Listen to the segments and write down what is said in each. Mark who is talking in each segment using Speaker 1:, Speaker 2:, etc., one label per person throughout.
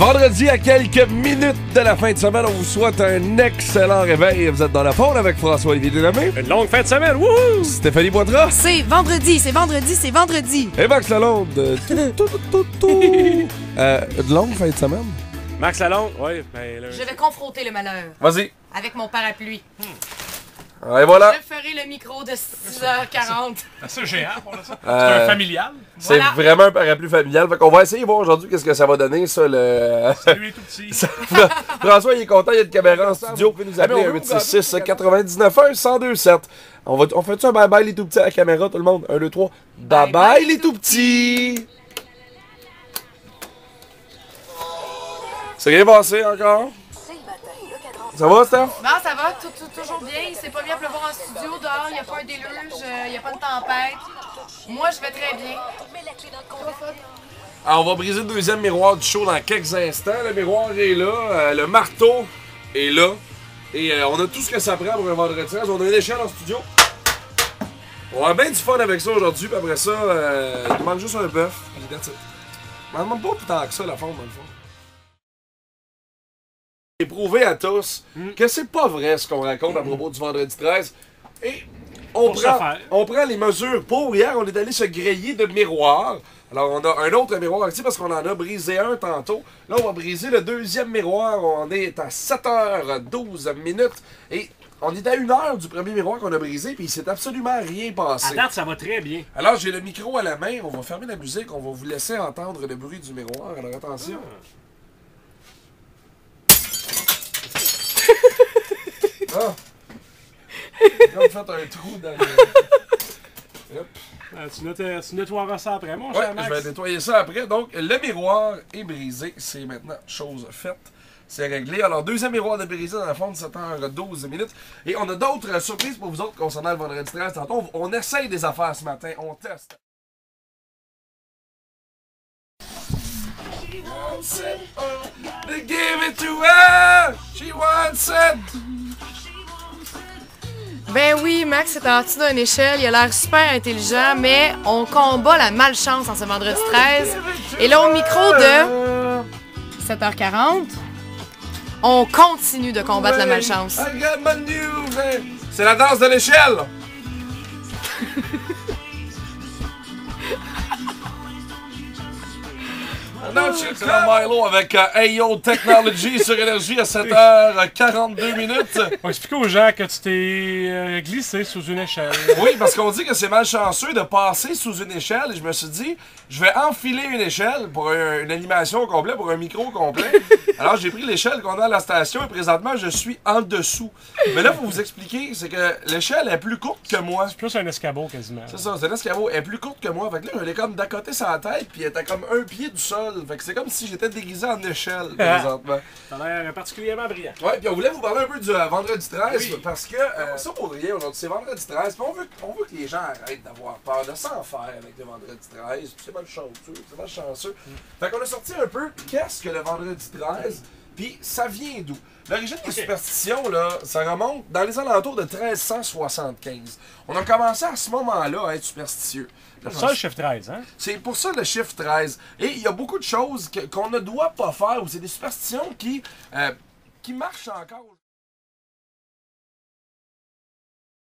Speaker 1: Vendredi, à quelques minutes de la fin de semaine, on vous souhaite un excellent réveil. Vous êtes dans la faune avec François-Olivier Delamé.
Speaker 2: Une longue fin de semaine, wouhou!
Speaker 1: Stéphanie Poitras.
Speaker 3: C'est vendredi, c'est vendredi, c'est vendredi.
Speaker 1: Et Max Lalonde. Une longue fin de semaine.
Speaker 2: Max Lalonde, oui, ben là...
Speaker 3: Je vais confronter le malheur
Speaker 1: Vas-y.
Speaker 3: avec mon parapluie.
Speaker 1: Et voilà.
Speaker 3: Je ferai le micro de 6h40.
Speaker 2: C'est géant pour ça. C'est un familial.
Speaker 1: C'est
Speaker 3: Voilà.
Speaker 1: vraiment un parapluie familial. Fait qu'on va essayer de voir aujourd'hui qu'est-ce que ça va donner, ça, le...
Speaker 2: Lui est tout petit.
Speaker 1: François, il est content, il y a une caméra en studio. Vous pouvez nous appeler à 866 99 1027. On fait-tu un bye-bye les tout petits à la caméra, tout le monde? 1, 2, 3. Bye-bye les tout petits! C'est rien passé encore? Ça va, Steph?
Speaker 3: Bon, ça va, toujours bien. Il s'est pas bien pleuvoir en studio. Dehors, il n'y a pas un déluge, il n'y a pas de tempête. Moi, je vais très bien.
Speaker 1: Alors, on va briser le deuxième miroir du show dans quelques instants. Le miroir est là, le marteau est là. Et on a tout ce que ça prend pour un vendredi 13. On a une échelle en studio. On va avoir bien du fun avec ça aujourd'hui. Puis après ça, il nous manque juste un bœuf. On ne demande pas plus tant que ça, la forme, dans le fond. C'est prouvé à tous que c'est pas vrai ce qu'on raconte à propos du vendredi 13. Et on prend les mesures pour. Hier, on est allé se griller de miroirs. Alors, on a un autre miroir ici parce qu'on en a brisé un tantôt. Là, on va briser le deuxième miroir. On est à 7h12 minutes. Et on est à 1h du premier miroir qu'on a brisé. Puis il s'est absolument rien passé.
Speaker 2: À date, ça va très bien.
Speaker 1: Alors, j'ai le micro à la main. On va fermer la musique. On va vous laisser entendre le bruit du miroir. Alors, attention. Ah! Comme fait un trou dans le... Hop.
Speaker 2: Tu nettoieras ça après, mon
Speaker 1: Ouais,
Speaker 2: cher Max.
Speaker 1: je vais nettoyer ça après. Donc, le miroir est brisé. C'est maintenant chose faite. C'est réglé. Alors, deuxième miroir de brisé dans la fond de 7h12 minutes. Et on a d'autres surprises pour vous autres concernant le vendredi 13. Tantôt, on essaye des affaires ce matin. On teste. She wants it. They give it to her. She wants it.
Speaker 3: Ben oui, Max est en dessous d'une échelle. Il a l'air super intelligent, mais on combat la malchance en ce vendredi 13. Et là, au micro de 7h40, on continue de combattre la malchance.
Speaker 1: I got my new man. C'est la danse de l'échelle. C'est la Milo avec Ayo Technology sur Énergie à 7h42 minutes.
Speaker 2: On va expliquer aux gens que tu t'es glissé sous une échelle.
Speaker 1: Oui, parce qu'on dit que c'est malchanceux de passer sous une échelle. Et je me suis dit, je vais enfiler une échelle pour une animation complète, pour un micro complet. Alors j'ai pris l'échelle qu'on a à la station et présentement je suis en dessous. Mais là, pour vous expliquer, c'est que l'échelle est plus courte que moi.
Speaker 2: C'est plus un escabeau quasiment.
Speaker 1: C'est ça, c'est un escabeau. Elle est plus courte que moi. Fait que là, elle est comme d'à côté sur la tête, puis elle était comme un pied du sol. Fait que c'est comme si j'étais déguisé en échelle, présentement.
Speaker 2: Ça a l'air particulièrement brillant.
Speaker 1: Ouais, puis on voulait vous parler un peu du vendredi 13, parce que ça pour rien, aujourd'hui, c'est vendredi 13, puis on veut que les gens arrêtent d'avoir peur, de s'en faire avec le vendredi 13, puis c'est malchanceux. Fait qu'on a sorti un peu qu'est-ce que le vendredi 13, puis ça vient d'où? L'origine des superstitions, là, ça remonte dans les alentours de 1375. On a commencé à ce moment-là à être superstitieux.
Speaker 2: C'est ça le chiffre 13, hein?
Speaker 1: C'est pour ça le chiffre 13. Et il y a beaucoup de choses qu'on ne doit pas faire, ou c'est des superstitions qui marchent encore.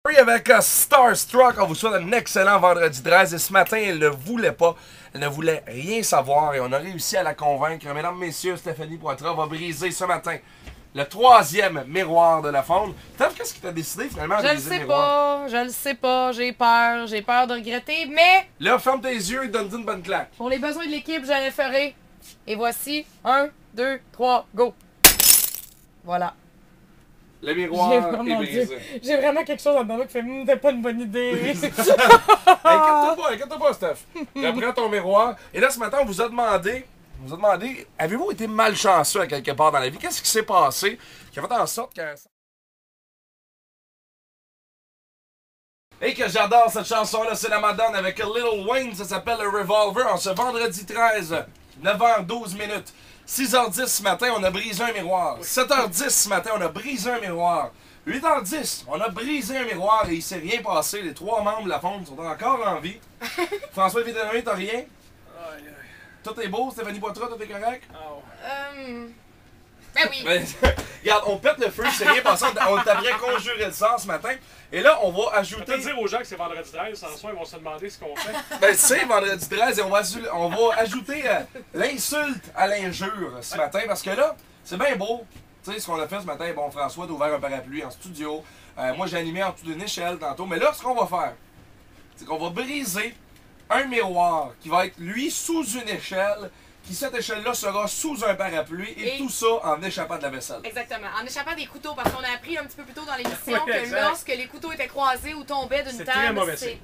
Speaker 1: Oui, avec Starstruck, on vous souhaite un excellent vendredi 13. Et ce matin, elle ne voulait pas, elle ne voulait rien savoir. Et on a réussi à la convaincre. Mesdames, messieurs, Stéphanie Poitras va briser ce matin le troisième miroir de la faune. Steph, qu'est-ce qui t'a décidé finalement de briser le miroir?
Speaker 3: Je le sais pas, j'ai peur de regretter, mais
Speaker 1: Là, ferme tes yeux et donne-toi une bonne claque.
Speaker 3: pour les besoins de l'équipe, je le ferai. Et voici, 1, 2, 3, go! Voilà.
Speaker 1: Le miroir est brisé.
Speaker 3: J'ai vraiment quelque chose en dedans qui fait c'était pas une bonne idée.
Speaker 1: Inquiète-toi pas, Steph. Reprends ton miroir. Et là, ce matin, on vous a demandé, avez-vous été malchanceux à quelque part dans la vie? Qu'est-ce qui s'est passé qui a fait en sorte que... Et que j'adore cette chanson-là, c'est la Madonna avec Lil Wayne, ça s'appelle le Revolver, en ce vendredi 13, 9h12 minutes. 6h10 ce matin, on a brisé un miroir. 7h10 ce matin, on a brisé un miroir. 8h10, on a brisé un miroir et il s'est rien passé. Les trois membres de la fonte sont encore en vie. François Delamé, t'as rien? Tout est beau, Stéphanie Poitras, tout est correct?
Speaker 3: Ben oui.
Speaker 1: Ben, regarde, on pète le feu, c'est rien passé, on t'a bien conjuré le sang ce matin. Et là, on va ajouter.
Speaker 2: Peut-être dire aux gens que c'est vendredi 13, sans soi, ils vont se demander ce qu'on fait.
Speaker 1: Ben, c'est vendredi 13 et on va ajouter l'insulte à l'injure ce matin parce que là, c'est bien beau. Tu sais, ce qu'on a fait ce matin, bon, François a ouvert un parapluie en studio. Moi, j'ai animé en dessous d'une échelle tantôt. Mais là, ce qu'on va faire, c'est qu'on va briser un miroir qui va être, lui, sous une échelle. Qui, cette échelle-là, sera sous un parapluie et tout ça en échappant de la vaisselle.
Speaker 3: Exactement, en échappant des couteaux, parce qu'on a appris un petit peu plus tôt dans l'émission
Speaker 2: Oui,
Speaker 3: que
Speaker 2: exact.
Speaker 3: lorsque les couteaux étaient croisés ou tombaient d'une
Speaker 2: C'est très
Speaker 3: table,
Speaker 2: mauvais
Speaker 3: c'est
Speaker 2: signe.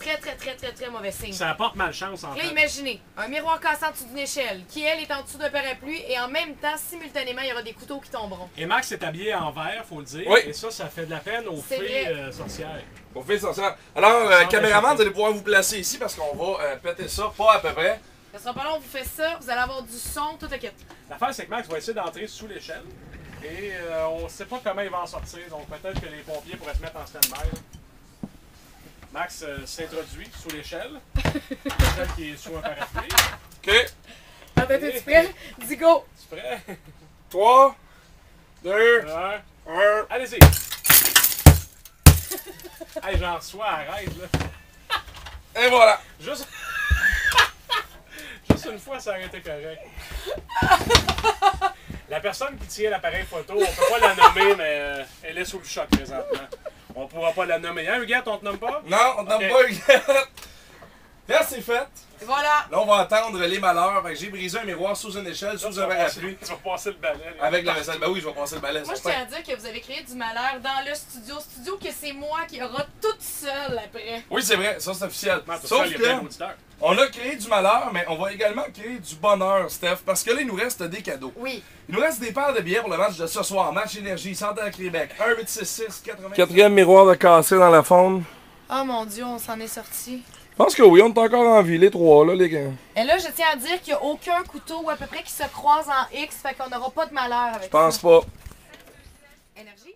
Speaker 3: très mauvais signe.
Speaker 2: Ça apporte malchance en
Speaker 3: Là,
Speaker 2: fait.
Speaker 3: imaginez, un miroir cassé en dessous d'une échelle, qui elle est en dessous d'un parapluie, et en même temps, simultanément, il y aura des couteaux qui tomberont.
Speaker 2: Et Max est habillé en vert, faut le dire.
Speaker 1: Oui.
Speaker 2: Et ça fait de la peine aux
Speaker 3: C'est
Speaker 2: filles
Speaker 3: vrai.
Speaker 2: sorcières.
Speaker 1: Pour faire ça. Alors,
Speaker 2: Ça
Speaker 1: caméraman,
Speaker 2: échappé.
Speaker 1: vous allez pouvoir vous placer ici parce qu'on va péter ça, pas à peu près.
Speaker 3: Ça sera pas long, on vous fait ça, vous allez avoir du son, tout le kit.
Speaker 2: L'affaire, c'est que Max va essayer d'entrer sous l'échelle. Et on ne sait pas comment il va en sortir. Donc peut-être que les pompiers pourraient se mettre en stand-by. Là. Max s'introduit sous l'échelle. L'échelle qui est sous un parapluie.
Speaker 1: OK.
Speaker 3: Attends, es-tu prêt? Dis go!
Speaker 2: Tu es prêt?
Speaker 1: 3, 2,
Speaker 2: 1.
Speaker 1: 1.
Speaker 2: Allez-y! Hey, j'en reçois, arrête là.
Speaker 1: Et voilà.
Speaker 2: Juste. Juste une fois, ça aurait été correct. La personne qui tient l'appareil photo, on peut pas la nommer, mais elle est sous le choc présentement. On pourra pas la nommer. Hein, Huguette, on te nomme pas?
Speaker 1: Non, on ne
Speaker 2: Ok.
Speaker 1: pas Huguette. Là, c'est fait.
Speaker 3: Et voilà!
Speaker 1: Là, on va attendre les malheurs. Fait que j'ai brisé un miroir sous une échelle,
Speaker 2: Tu
Speaker 1: sous
Speaker 2: vas
Speaker 1: un
Speaker 2: passer-
Speaker 1: parapluie.
Speaker 2: Tu vas passer le balai. là.
Speaker 1: Avec la vaisselle. Ben oui, je vais passer le balai.
Speaker 3: Moi, je
Speaker 1: certain.
Speaker 3: tiens à dire que vous avez créé du malheur dans le studio que c'est moi qui aura toute seule après.
Speaker 1: Oui, c'est vrai. Ça, c'est officiel.
Speaker 2: Non, tout
Speaker 1: Sauf
Speaker 2: ça, il y a plein
Speaker 1: que
Speaker 2: d'auditeurs.
Speaker 1: on a créé du malheur, mais on va également créer du bonheur, Steph. Parce que là, il nous reste des cadeaux.
Speaker 3: Oui.
Speaker 1: Il nous reste des paires de billets pour le match de ce soir. Match Énergie, Centre à Québec. 1-866 80.
Speaker 4: Quatrième miroir de cassé dans la faune.
Speaker 3: Oh mon Dieu, on s'en est sorti.
Speaker 4: Je pense que oui, on est encore en vie, les trois, là, les gars.
Speaker 3: Et là, je tiens à dire qu'il n'y a aucun couteau ou à peu près qui se croise en X, fait qu'on n'aura pas de malheur avec
Speaker 4: Je pense
Speaker 3: ça.
Speaker 4: pas.
Speaker 3: Énergie?